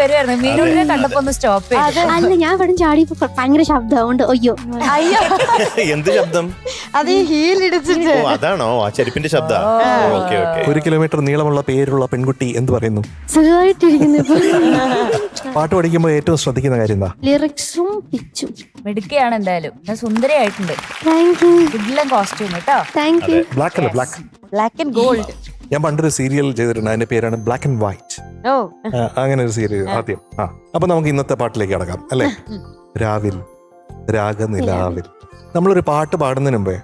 വരുമായിരുന്നു. മീനൂട്ടിനെ കണ്ടപ്പോ ഒന്ന് സ്റ്റോപ്പ് ചെയ്തു. അല്ല, ഞാൻ ഇവിടെ ചാടി ഭയങ്കര ശബ്ദമുണ്ട്. അയ്യോ അയ്യോ, എന്ത് ശബ്ദം? അത് ഈ ഹീൽ ഇടിച്ചിട്ട്. ഓ അതാണോ ആ ചെരുപ്പിന്റെ ശബ്ദം? Okay okay. 1 കിലോമീറ്റർ നീളമുള്ള പേരുള്ള പെൺകുട്ടി എന്ത് പറയുന്നു? സുഖമായിട്ടിരിക്കുന്നു. പാട്ട് പഠിക്കുമ്പോൾ ഏറ്റവും ശ്രദ്ധിക്കുന്ന കാര്യം എന്താ? ലിറിക്സും പിച്ചും. മിടുക്കയാണ് എന്തായാലും. സുന്ദരിയായിട്ടുണ്ട്. Thank you. കിഡിലൻ കോസ്റ്റ്യൂം കേട്ടോ. Thank you. ബ്ലാക്ക് അല്ല, ബ്ലാക്ക്. Black and gold. ഞാൻ പണ്ടൊരു സീരിയൽ ചെയ്തിട്ടുണ്ട്, അതിന്റെ പേരാണ് ബ്ലാക്ക് ആൻഡ് വൈറ്റ്. ഓ, അങ്ങനെ ഒരു സീരിയൽ ആദ്യം. അപ്പൊ നമുക്ക് ഇന്നത്തെ പാട്ടിലേക്ക് കടക്കാം അല്ലേ? രാവിൽ രാഗനിലാവിൽ. നമ്മളൊരു പാട്ട് പാടുന്നതിന് മുമ്പേ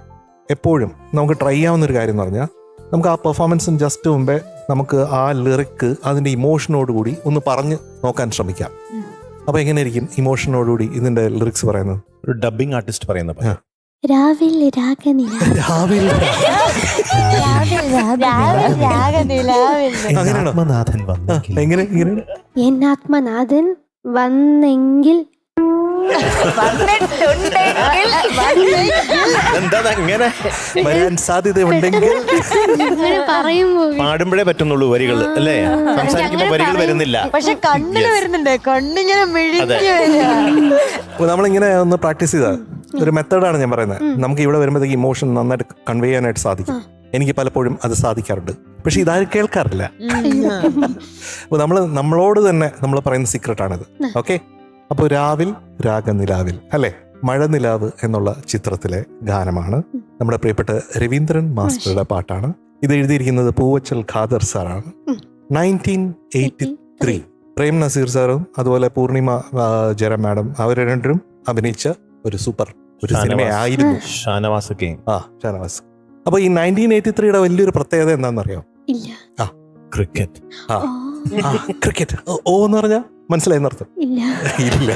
എപ്പോഴും നമുക്ക് ട്രൈ ചെയ്യാവുന്ന ഒരു കാര്യം എന്ന് പറഞ്ഞാൽ, നമുക്ക് ആ പെർഫോമൻസിന് ജസ്റ്റ് മുമ്പേ നമുക്ക് ആ ലിറിക്ക് അതിന്റെ ഇമോഷനോടുകൂടി ഒന്ന് പറഞ്ഞ് നോക്കാൻ ശ്രമിക്കാം. അപ്പൊ എങ്ങനെയായിരിക്കും ഇമോഷനോടുകൂടി ഇതിന്റെ ലിറിക്സ് പറയുന്നത്? ഒരു ഡബിങ് ആർട്ടിസ്റ്റ് പറയുന്ന രാവിൽ രാഗനില. രാവിൽ അങ്ങനെയാണോ? ആത്മനാഥൻ വന്നെങ്കിൽ. എങ്ങനെ എൻ ആത്മനാഥൻ വന്നെങ്കിൽ. എന്താ അങ്ങനെ വരാൻ സാധ്യതയുണ്ടെങ്കിൽ ഇങ്ങനെ പറയുമ്പോ പാടുമ്പോഴേ പറ്റുന്നുള്ളൂ വരികൾ അല്ലേ? സംസാരിക്കുമ്പോ വരികൾ വരുന്നില്ല. പക്ഷെ കണ്ണില് വരുന്നുണ്ട്. കണ്ണിങ്ങനെ മിഴിഞ്ഞു വരിക. നമ്മളിങ്ങനെ ഒന്ന് പ്രാക്ടീസ് ചെയ്താൽ ഒരു മെത്തേഡാണ് ഞാൻ പറയുന്നത്. നമുക്ക് ഇവിടെ വരുമ്പോഴത്തേക്ക് ഇമോഷൻ നന്നായിട്ട് കൺവേ ചെയ്യാനായിട്ട് സാധിക്കും. എനിക്ക് പലപ്പോഴും അത് സാധിക്കാറുണ്ട്, പക്ഷെ ഇതാരും കേൾക്കാറില്ല. അപ്പൊ നമ്മളോട് തന്നെ നമ്മൾ പറയുന്ന സീക്രട്ടാണിത്. ഓക്കെ, അപ്പോൾ രാവിൽ രാഗനിലാവിൽ അല്ലെ, മഴനിലാവ് എന്നുള്ള ചിത്രത്തിലെ ഗാനമാണ്. നമ്മുടെ പ്രിയപ്പെട്ട രവീന്ദ്രൻ മാസ്റ്ററുടെ പാട്ടാണ്. ഇത് എഴുതിയിരിക്കുന്നത് പൂവച്ചൽ ഖാദർ സാറാണ്. 1983 പ്രേം നസീർ സാറും അതുപോലെ പൂർണിമ ജയറാം മാഡം അവർ രണ്ടും അഭിനയിച്ച ഒരു സൂപ്പർ ഒരു സിനിമയായിരുന്നു ഷാനവാസ്. ഷാനവാസ്. അപ്പൊ ഈ 1983യുടെ വലിയൊരു പ്രത്യേകത എന്താണെന്നറിയോ? ഇല്ല. ക്രിക്കറ്റ്. ക്രിക്കറ്റ് ഓ എന്ന് പറഞ്ഞാൽ മനസ്സിലായെന്നർത്ഥം? ഇല്ല. ഇല്ല.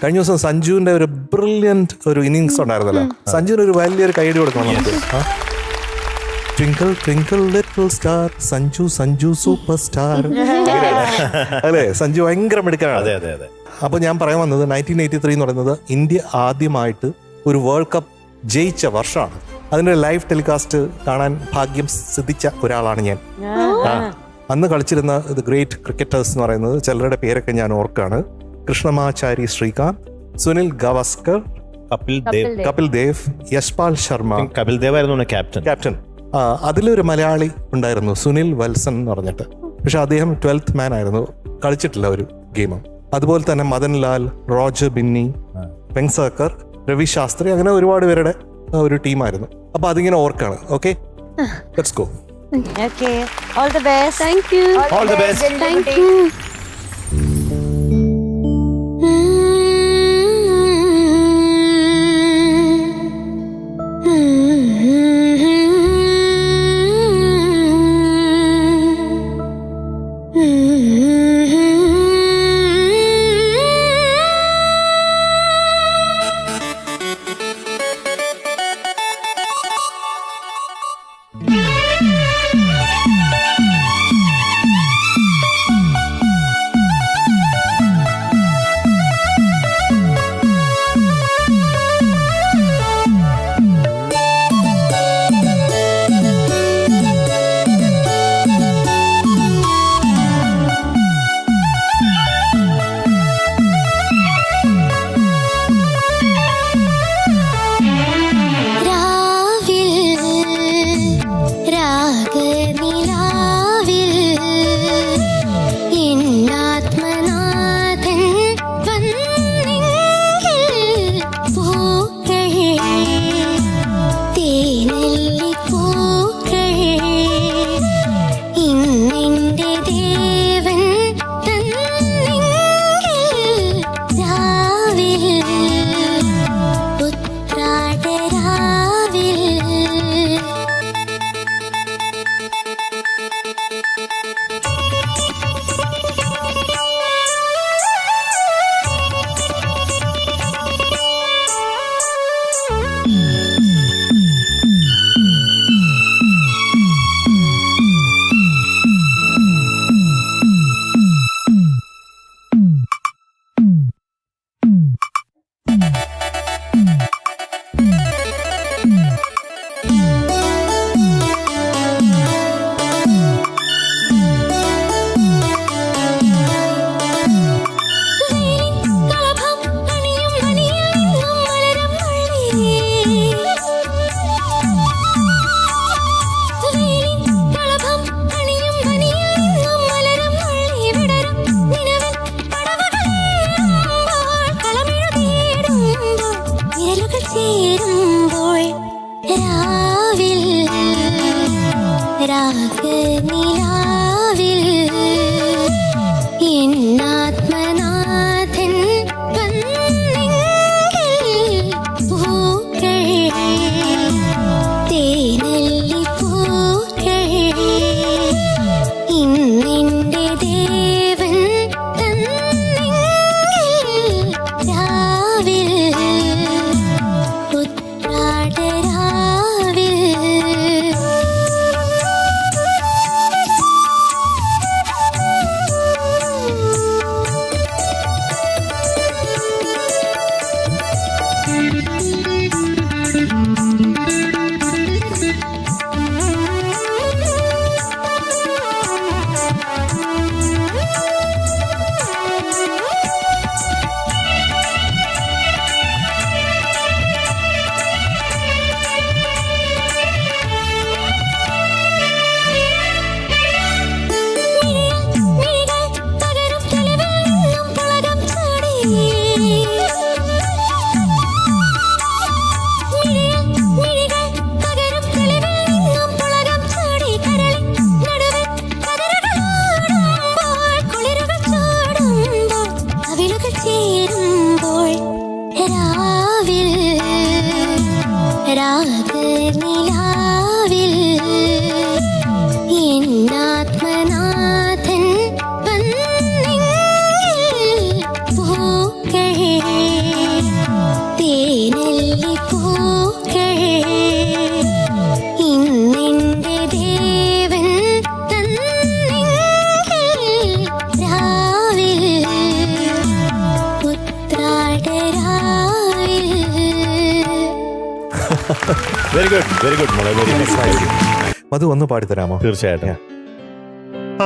കഴിഞ്ഞ ദിവസം സഞ്ജുവിന്റെ ഒരു ബ്രില്യന്റ് ഒരു ഇന്നിങ്സ് ഉണ്ടായിരുന്നല്ലോ. സഞ്ജുവിന് ഒരു വലിയൊരു കൈഡി കൊടുക്കണം നമുക്ക്. Twinkle twinkle little star, Sanju Sanju super star അല്ലേ? സഞ്ജു ഭയങ്കര മിടുക്കനാണ്. അതെ അതെ അതെ. അപ്പൊ ഞാൻ പറയാൻ വന്നത് 1983 എന്ന് പറയുന്നത് ഇന്ത്യ ആദ്യമായിട്ട് ഒരു വേൾഡ് കപ്പ് ജയിച്ച വർഷമാണ്. അതിന്റെ ലൈവ് ടെലികാസ്റ്റ് കാണാൻ ഭാഗ്യം സിദ്ധിച്ച ഒരാളാണ് ഞാൻ. അന്ന് കളിച്ചിരുന്ന ഗ്രേറ്റ് ക്രിക്കറ്റേഴ്സ് എന്ന് പറയുന്നത് ചിലരുടെ പേരൊക്കെ ഞാൻ ഓർക്കാണ്. കൃഷ്ണമാചാരി ശ്രീകാന്ത്, സുനിൽ ഗവാസ്കർ, കപിൽ ദേവ്, യശ്പാൽ ശർമ്മ. കപിൽ ദേവ് ആയിരുന്നു ക്യാപ്റ്റൻ. അതിലൊരു മലയാളി ഉണ്ടായിരുന്നു, സുനിൽ വത്സൻ എന്ന് പറഞ്ഞിട്ട്. പക്ഷെ അദ്ദേഹം 12th മാൻ ആയിരുന്നു, കളിച്ചിട്ടില്ല ഒരു ഗെയിമും. അതുപോലെ തന്നെ മദൻലാൽ, റോജർ ബിന്നി, വെങ്സർക്കർ, രവി ശാസ്ത്രി, അങ്ങനെ ഒരുപാട് പേരുടെ ഒരു ടീമായിരുന്നു. അപ്പൊ അതിങ്ങനെ ഓർക്കാണ്. Okay, let's go. Okay, all the best. Thank you. All the best. Thank you. രാഗനിലാവിൽ എന്നാത്മനാഥൻ വന്നെങ്കിൽ പൂക്കൾ തേനല്ലിപ്പൂക്കൾ ഇന്നെന്റെ ദേവൻ തന്നെങ്കിൽ രാവിൽ ഉത്രാടരാവിൽ രാഗനിലാവിൽ എന്നാത്മനാഥൻ വന്നെങ്കിൽ പൂക്കൾ തേനല്ലിപ്പൂക്കൾ ഇന്നെന്റെ ദേവൻ തന്നെങ്കിൽ രാവിൽ ഉത്രാടരാവിൽ. വെരി ഗുഡ് മോളെ, വെരി നൈസ്. മധു ഒന്ന് പാടിത്തരാമോ? തീർച്ചയായിട്ടും.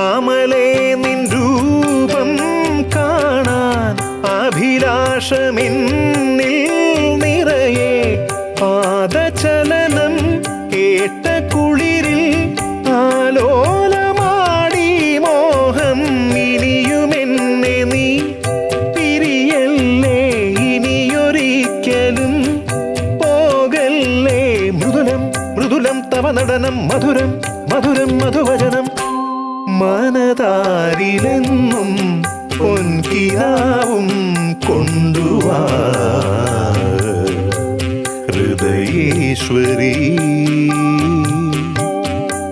ആമലേ നിൻ രൂപം കാണാൻ അഭിലാഷമെന്നിൽ നിറയെ പാദചലനം കേട്ട കുളിരിൽ ആലോലമാടി മോഹം ഇനിയുമെന്നെ നീ പിരിയല്ലേ ഇനിയൊരിക്കലും പോകല്ലേ മൃദുലം മൃദുലം തവ നടനം മധുരം മധുരം മധുവചനം മനതാരിലെന്നും പൊൻകിനാവും കൊണ്ടുവാ ഹൃദയേശ്വരി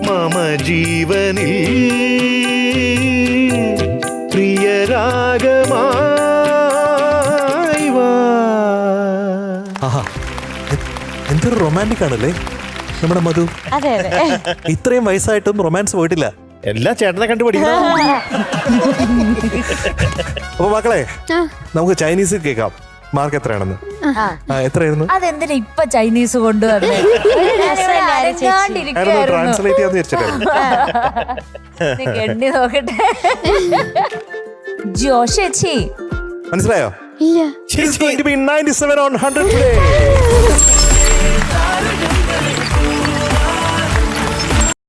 മമ ജീവനിൽ പ്രിയരാഗമായി വാ. ആഹാ, എന്തൊരു റൊമാൻറ്റിക് ആണല്ലേ നമ്മുടെ മധു. അതെ അതെ. ഇത്രയും വയസ്സായിട്ടും റൊമാൻസ് പോയിട്ടില്ല. എല്ലാ ചേട്ടനെ കണ്ടുപിടിക്കണം. അപ്പൊ മക്കളെ ആ, നമുക്ക് ചൈനീസ് കേൾക്കാം. മാർക്ക് എത്രയാണെന്ന്? എത്രയായിരുന്നു? അതെന്തിനാ ഇപ്പൊ ചൈനീസ് കൊണ്ടുവന്നേ? ട്രാൻസ്ലേറ്റ് ചെയ്യാന്ന് വിചാരിച്ചിട്ടായിരുന്നു. എണ്ണി നോക്കട്ടെ. ജോഷേച്ചി മനസ്സിലായോ? ഇല്ല. She's going to be 97 on 100 today.